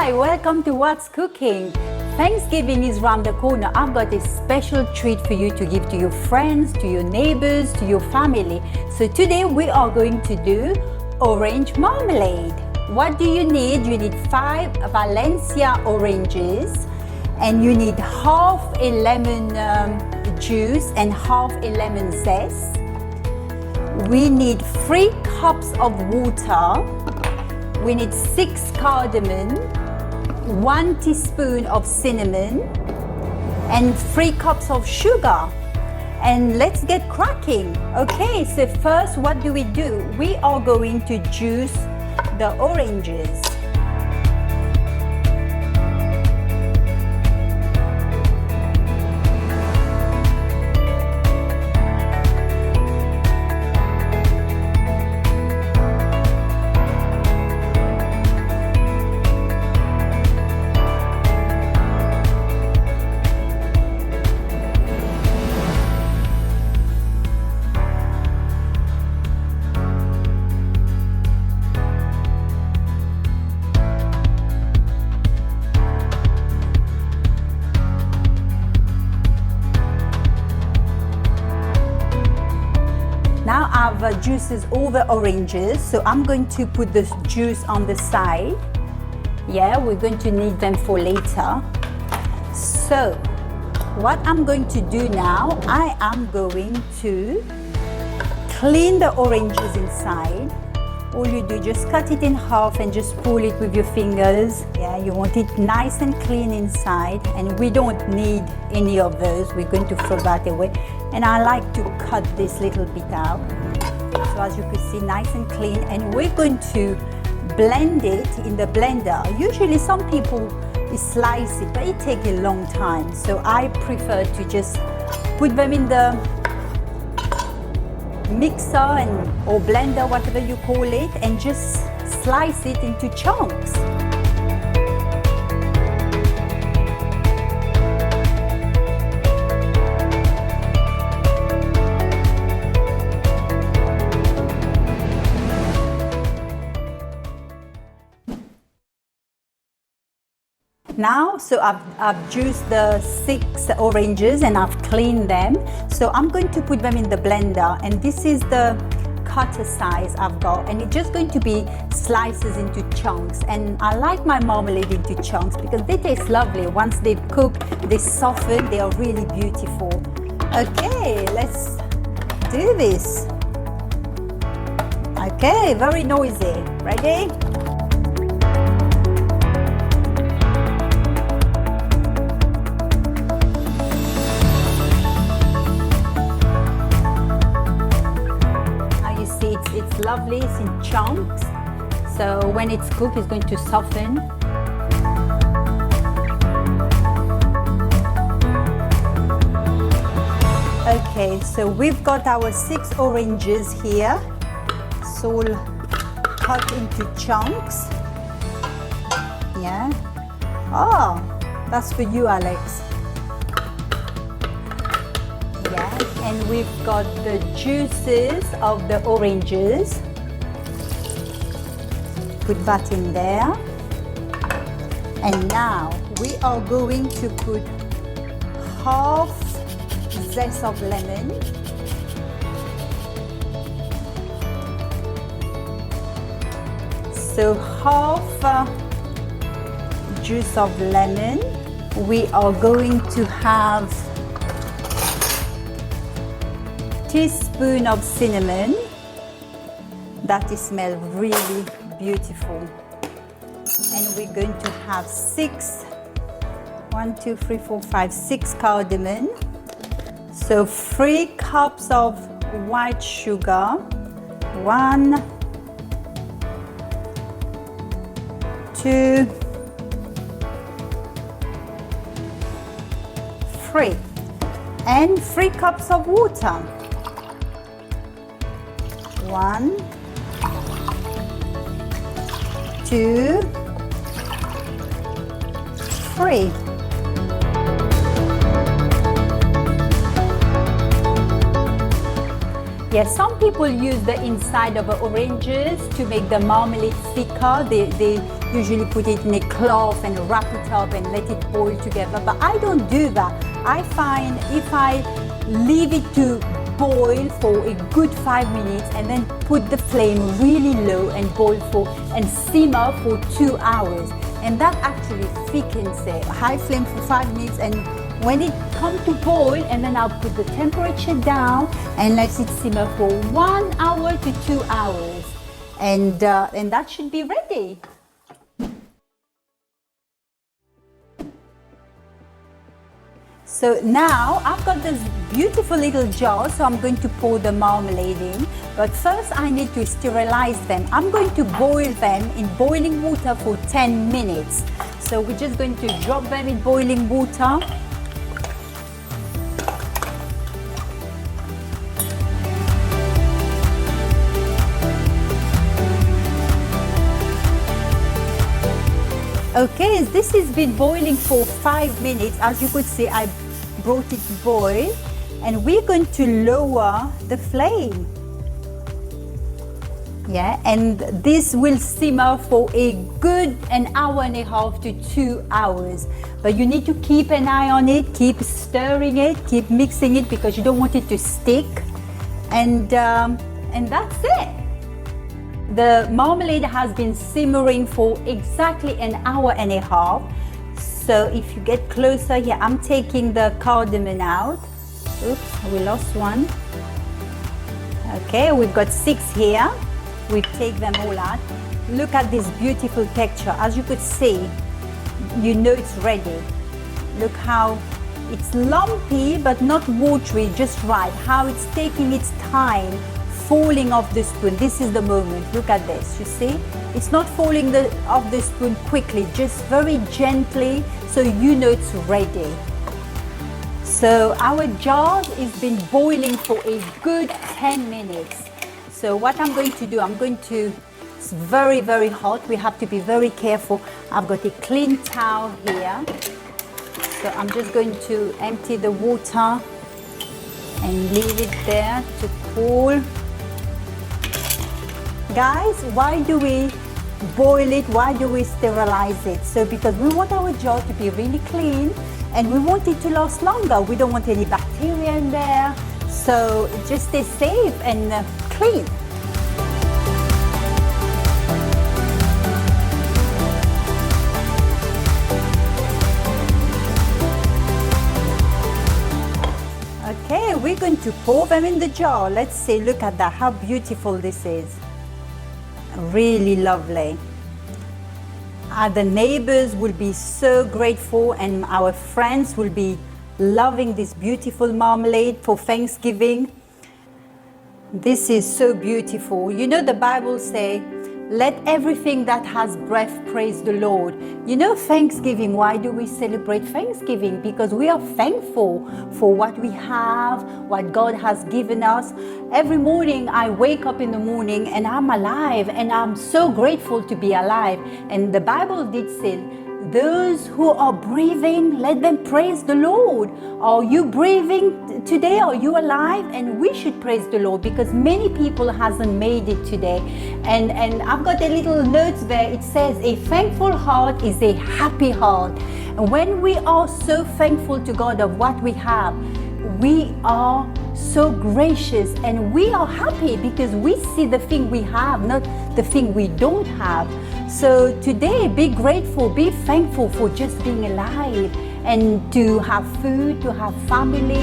Hi, welcome to What's Cooking. Thanksgiving is round the corner. I've got a special treat for you to give to your friends, to your neighbors, to your family. So today we are going to do orange marmalade. What do you need? You need 5 Valencia oranges, and you need half a lemon juice and half a lemon zest. We need 3 cups of water. We need 6 cardamom, 1 teaspoon of cinnamon, and 3 cups of sugar. And let's get cracking. Okay, so first what do? We are going to juice the oranges. Now I've juices all the oranges, so I'm going to put the juice on the side. Yeah, we're going to need them for later. So what I'm going to do now, I am going to clean the oranges inside. All you do, just cut it in half and just pull it with your fingers. Yeah, you want it nice and clean inside, and we don't need any of those. We're going to throw that away. And I like to cut this little bit out. So as you can see, nice and clean. And we're going to blend it in the blender. Usually some people slice it, but it takes a long time. So I prefer to just put them in the mixer or blender, whatever you call it, and just slice it into chunks. Now, so I've juiced the 6 oranges and I've cleaned them. So I'm going to put them in the blender, and this is the cutter size I've got, and it's just going to be slices into chunks. And I like my marmalade into chunks because they taste lovely. Once they've cooked, they soften, they are really beautiful. Okay, let's do this. Okay, very noisy. Ready? It's lovely, it's in chunks, so when it's cooked it's going to soften. Okay, so we've got our 6 oranges here. It's all cut into chunks. Yeah. Oh, that's for you, Alex. And we've got the juices of the oranges. Put that in there. And now we are going to put half zest of lemon. So half juice of lemon. We are going to have teaspoon of cinnamon. That smells really beautiful. And we're going to have 6 cardamom. So 3 cups of white sugar, 1, 2, 3, and 3 cups of water. 1, 2, 3. Yes, some people use the inside of oranges to make the marmalade thicker. They usually put it in a cloth and wrap it up and let it boil together, but I don't do that. I find if I leave it to boil for a good 5 minutes and then put the flame really low and boil for and simmer for 2 hours, and that actually thickens it. High flame for 5 minutes, and when it comes to boil, and then I'll put the temperature down and let it simmer for 1 hour to 2 hours, and that should be ready. So now I've got this beautiful little jar, so I'm going to pour the marmalade in. But first I need to sterilize them. I'm going to boil them in boiling water for 10 minutes. So we're just going to drop them in boiling water. Okay, this has been boiling for 5 minutes. As you could see, I brought it to boil, and we're going to lower the flame. Yeah, and this will simmer for a good 1.5 hours to 2 hours. But you need to keep an eye on it, keep stirring it, keep mixing it, because you don't want it to stick. And that's it. The marmalade has been simmering for exactly 1.5 hours. So if you get closer here, I'm taking the cardamom out. Oops, we lost one. Okay, we've got 6 here. We take them all out. Look at this beautiful texture. As you could see, you know it's ready. Look how it's lumpy but not watery, just right. How it's taking its time falling off the spoon. This is the moment. Look at this, you see? It's not falling off the spoon quickly, just very gently, so you know it's ready. So our jar has been boiling for a good 10 minutes. So what I'm going to do, it's very, very hot. We have to be very careful. I've got a clean towel here. So I'm just going to empty the water and leave it there to cool. Guys, why do we boil it? Why do we sterilize it? So because we want our jar to be really clean and we want it to last longer. We don't want any bacteria in there. So just stay safe and clean. Okay, we're going to pour them in the jar. Let's see, look at that, how beautiful this is. Really lovely. The neighbors will be so grateful, and our friends will be loving this beautiful marmalade for Thanksgiving. This is so beautiful. You know, the Bible says, let everything that has breath praise the Lord. You know, Thanksgiving, why do we celebrate Thanksgiving? Because we are thankful for what we have, what God has given us. Every morning I wake up in the morning and I'm alive, and I'm so grateful to be alive. And the Bible did say, those who are breathing, let them praise the Lord. Are you breathing today? Are you alive? And we should praise the Lord, because many people hasn't made it today. And I've got a little note there. It says, a thankful heart is a happy heart. And when we are so thankful to God of what we have, we are so gracious and we are happy because we see the thing we have, not the thing we don't have. So today, be grateful, be thankful for just being alive and to have food, to have family.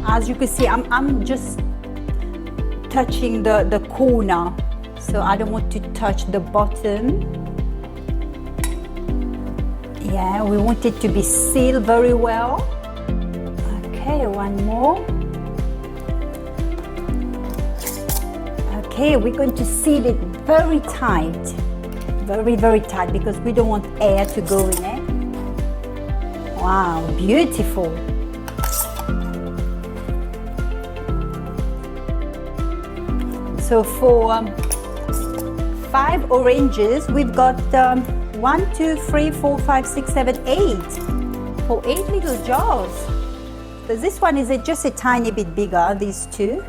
As you can see, I'm just touching the corner, so I don't want to touch the bottom. Yeah, we want it to be sealed very well. Okay, one more. Okay, we're going to seal it very tight. Very, very tight, because we don't want air to go in it. Wow, beautiful. So for 5 oranges, we've got 1, 2, 3, 4, 5, 6, 7, 8. For 8 little jars. So this one is just a tiny bit bigger, these two.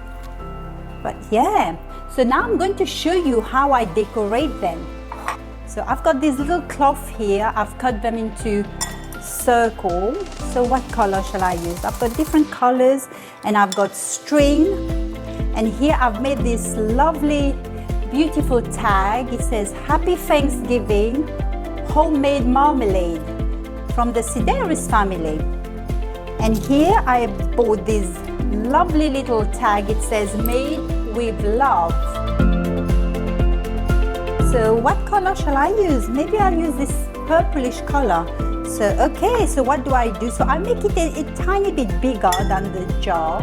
But yeah. So now I'm going to show you how I decorate them. So I've got this little cloth here. I've cut them into circle. So what color shall I use? I've got different colors and I've got string. And here I've made this lovely, beautiful tag. It says Happy Thanksgiving, homemade marmalade from the Sideris family. And here I bought this lovely little tag. It says made with love. So what color shall I use? Maybe I'll use this purplish color. So okay, so what do I do? So I make it a tiny bit bigger than the jar.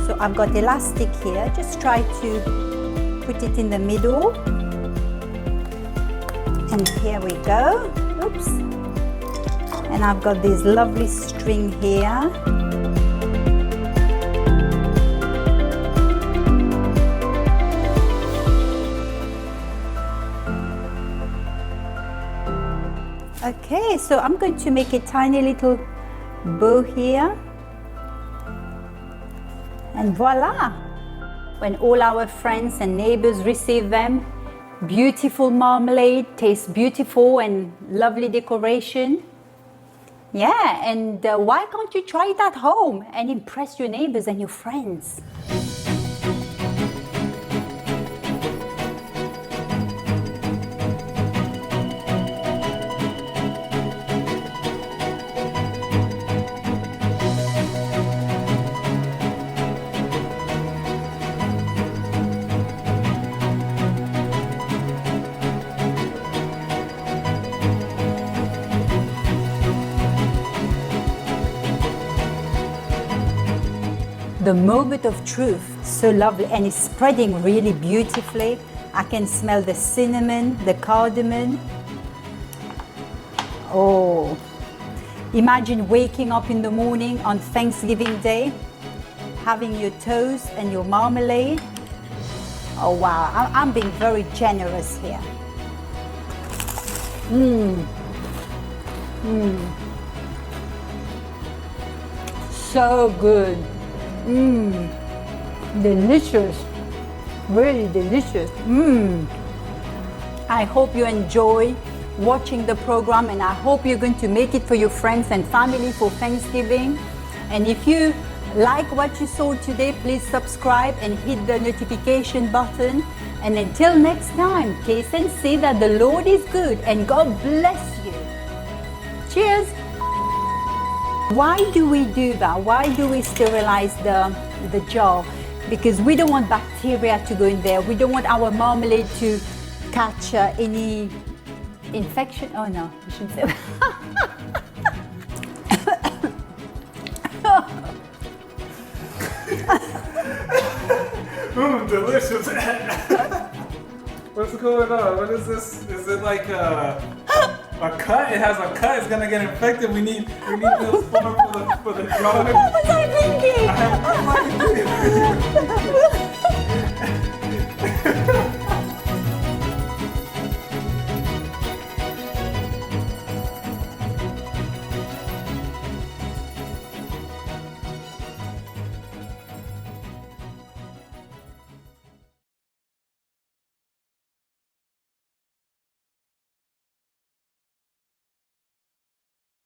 So I've got elastic here. Just try to put it in the middle. And here we go. Oops. And I've got this lovely string here. Okay, so I'm going to make a tiny little bow here. And voila! When all our friends and neighbors receive them, beautiful marmalade, tastes beautiful and lovely decoration. Yeah, and why can't you try it at home and impress your neighbors and your friends? The moment of truth, so lovely, and it's spreading really beautifully. I can smell the cinnamon, the cardamom. Oh, imagine waking up in the morning on Thanksgiving Day, having your toast and your marmalade. Oh wow, I'm being very generous here. So good. Delicious, really delicious. I hope you enjoy watching the program, and I hope you're going to make it for your friends and family for Thanksgiving. And if you like what you saw today, please subscribe and hit the notification button. And until next time, taste and see that the Lord is good, and God bless you. Cheers. Why do we do that? Why do we sterilize the jar? Because we don't want bacteria to go in there. We don't want our marmalade to catch any infection. Oh no, I shouldn't say that. Delicious. What's going on? What is this? Is it like a cut? It has a cut. It's gonna get infected. We need this for the jar. What was I thinking? I have no idea.